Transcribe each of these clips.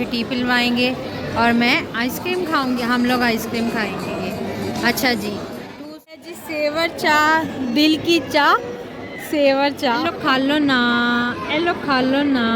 काफ़ी टी पिलवाएंगे और मैं आइसक्रीम खाऊंगी। हम लोग आइसक्रीम खाएंगे। अच्छा जी, जी सेवर चाह, दिल की चाह, सेवर चाह। लो खा लो ना, ए लो खा लो ना।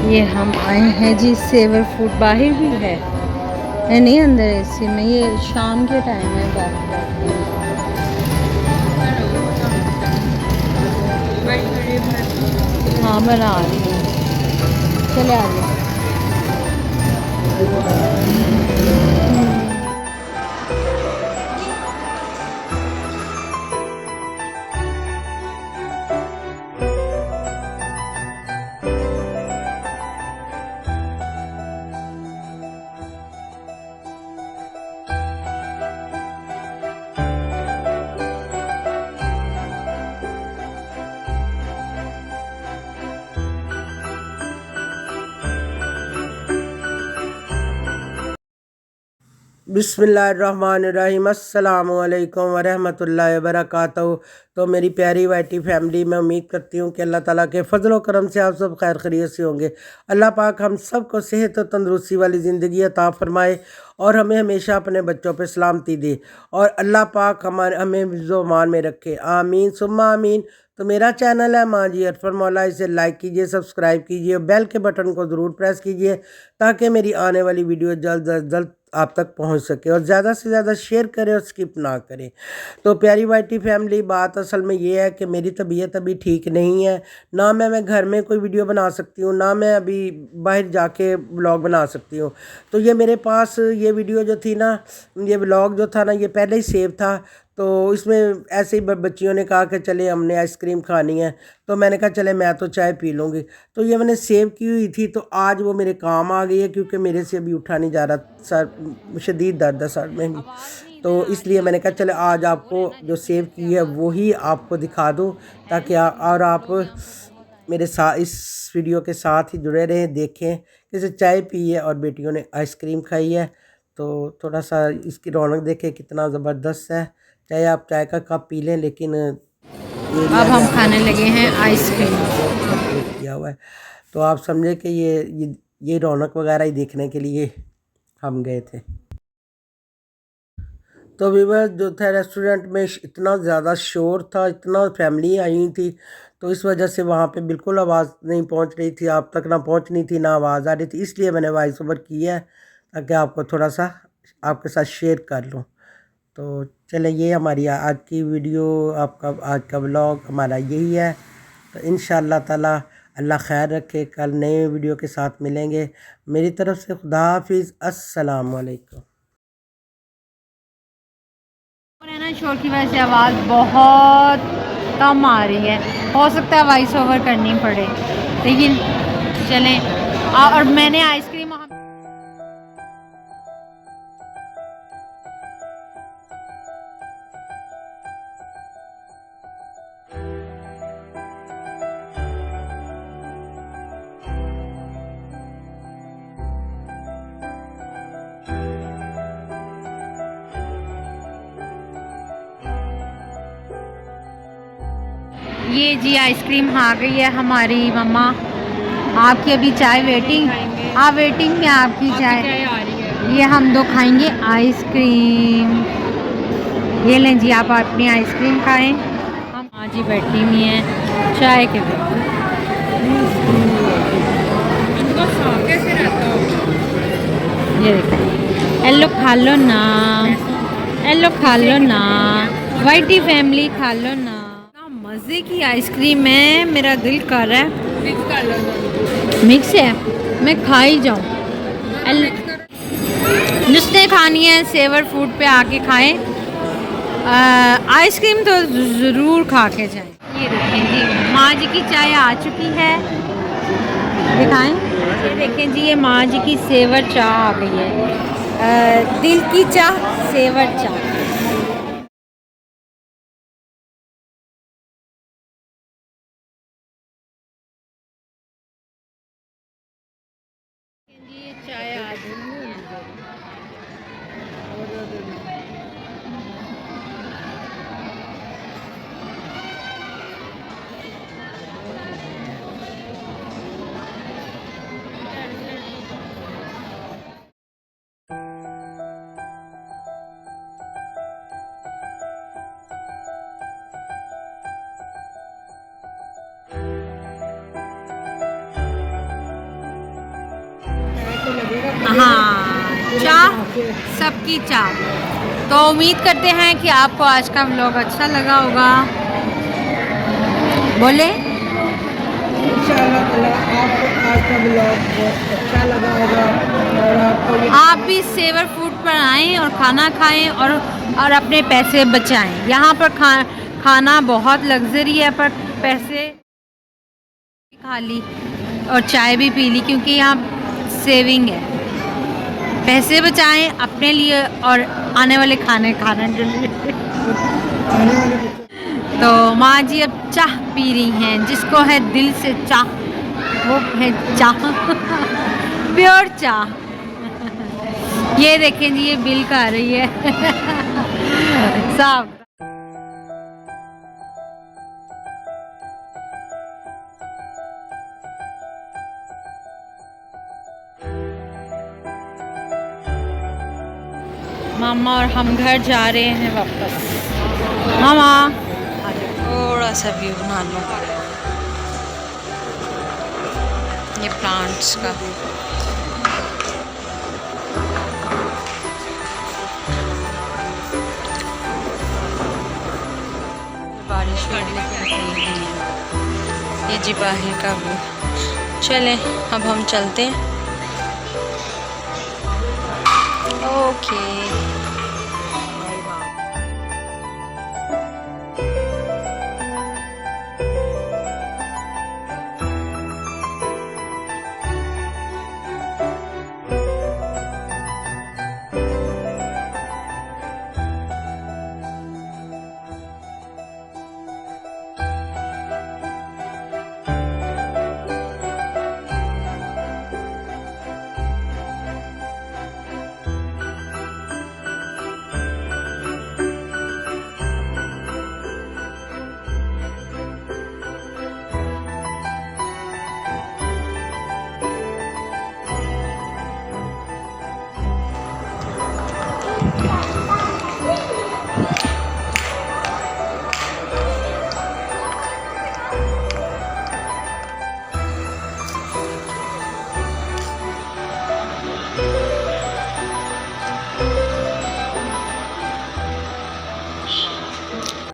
ये हम आए हैं जी सेवर फूड। बाहर भी है नहीं, अंदर एसी में। ये शाम के टाइम है। हाँ बना रही हूँ, चले आ गए। बिस्मिल्लाहिर्रहमानिर्रहीम, अस्सलामु अलैकुम वरहमतुल्लाहि वबरकातुहू। तो मेरी प्यारी वाइटी फैमिली, मैं उम्मीद करती हूँ कि अल्लाह ताला के फजल व करम से आप सब खैर खैरियत से होंगे। अल्लाह पाक हम सब को सेहत और तंदरुस्ती वाली ज़िंदगी अता फरमाए और हमें हमेशा अपने बच्चों पे सलामती दे और अल्लाह पाक हमें हिफ्ज़-ओ-मान में रखे। आमीन सुम्मा आमीन। तो मेरा चैनल है माँ जी अरफर मौला, इसे लाइक कीजिए, सब्सक्राइब कीजिए और बेल के बटन को ज़रूर प्रेस कीजिए ताकि मेरी आने वाली वीडियो जल्द अज जल्द आप तक पहुंच सके और ज़्यादा से ज़्यादा शेयर करें और स्किप ना करें। तो प्यारी वाइटी फैमिली, बात असल में ये है कि मेरी तबीयत अभी ठीक नहीं है। ना मैं घर में कोई वीडियो बना सकती हूँ, ना मैं अभी बाहर जाके व्लॉग बना सकती हूँ। तो ये मेरे पास ये वीडियो जो थी ना, ये व्लॉग जो था ना, ये पहले ही सेव था। तो इसमें ऐसे ही बच्चियों ने कहा कि चले हमने आइसक्रीम खानी है, तो मैंने कहा चले मैं तो चाय पी लूँगी। तो ये मैंने सेव की हुई थी, तो आज वो मेरे काम आ गई है क्योंकि मेरे से अभी उठा नहीं जा रहा, सर शदीद दर्द है सर में भी। तो इसलिए मैंने कहा चले आज आपको जो सेव की है वही आपको दिखा दूँ ताकि और आप मेरे साथ इस वीडियो के साथ ही जुड़े रहें, देखें जैसे चाय पी है और बेटियों ने आइसक्रीम खाई है। तो थोड़ा सा इसकी रौनक देखें कितना ज़बरदस्त है। चाहे आप चाय का कप पी लें, लेकिन अब हम खाने लगे हैं आइसक्रीम। किया हुआ है तो आप समझे कि ये रौनक वगैरह ही देखने के लिए हम गए थे। तो व्यूअर्स जो था, रेस्टोरेंट में इतना ज़्यादा शोर था, इतना फैमिली आई हुई थी, तो इस वजह से वहाँ पे बिल्कुल आवाज़ नहीं पहुँच रही थी, आप तक ना पहुँचनी थी ना आवाज़ आ रही थी। इसलिए मैंने वॉइस ओवर किया है ताकि आपको थोड़ा सा आपके साथ शेयर कर लूँ। तो चले, ये हमारी आज की वीडियो, आपका आज का व्लॉग हमारा यही है। तो इंशाअल्लाह ताला अल्लाह खैर रखे, कल नए वीडियो के साथ मिलेंगे। मेरी तरफ से खुदा हाफिज़, अस्सलाम वालेकुम। शोर की वजह से आवाज़ बहुत कम आ रही है, हो सकता है वॉइस ओवर करनी पड़े, लेकिन चलें। और मैंने आइसक्रीम ये जी आइसक्रीम आ गई है हमारी मम्मा। आपकी अभी चाय वेटिंग, आप वेटिंग में, आपकी चाय आ रही है। ये हम दो खाएंगे आइसक्रीम। ये लें जी, आप अपनी आइसक्रीम खाएं। हम आज ही बैठी हुई हैं चाय के लिए। ये देखो, एलो खा लो ना, एलो खा लो ना, वाइटी फैमिली खा लो ना। मज़े की आइसक्रीम है, मेरा दिल कर रहा है मिक्स कर लो। मिक्स है, मैं खा ही जाऊँ। जिसने खानी है सेवर फूड पे आके खाएं, आइसक्रीम तो ज़रूर खा के जाएं। ये देखें जी, माँ जी की चाय आ चुकी है, दिखाएं। ये देखें जी, ये माँ जी की सेवर चाय आ गई है। दिल की चाह सेवर चाह। ये चाय आ गई। हाँ, चाह सबकी चाह। तो उम्मीद करते हैं कि आपको आज का व्लॉग अच्छा लगा होगा। बोले इंशाअल्लाह ताला आपको आज का ब्लॉग बहुत अच्छा लगा होगा और आपको आप भी सेवर फूड पर आएँ और खाना खाएं और अपने पैसे बचाएं। यहाँ पर खाना बहुत लग्जरी है, पर पैसे खा ली और चाय भी पी ली, क्योंकि यहाँ सेविंग है। पैसे बचाएं अपने लिए और आने वाले खाने के लिए। तो माँ जी अब चाह पी रही हैं, जिसको है दिल से चाह, वो है चाह प्योर चाह। ये देखें जी, ये बिल का आ रही है साहब। मामा और हम घर जा रहे हैं वापस। मामा थोड़ा सा व्यू बना लो ये प्लांट्स का। बारिश ये जी बाहर का व्यू। चलें अब हम चलते हैं। ओके।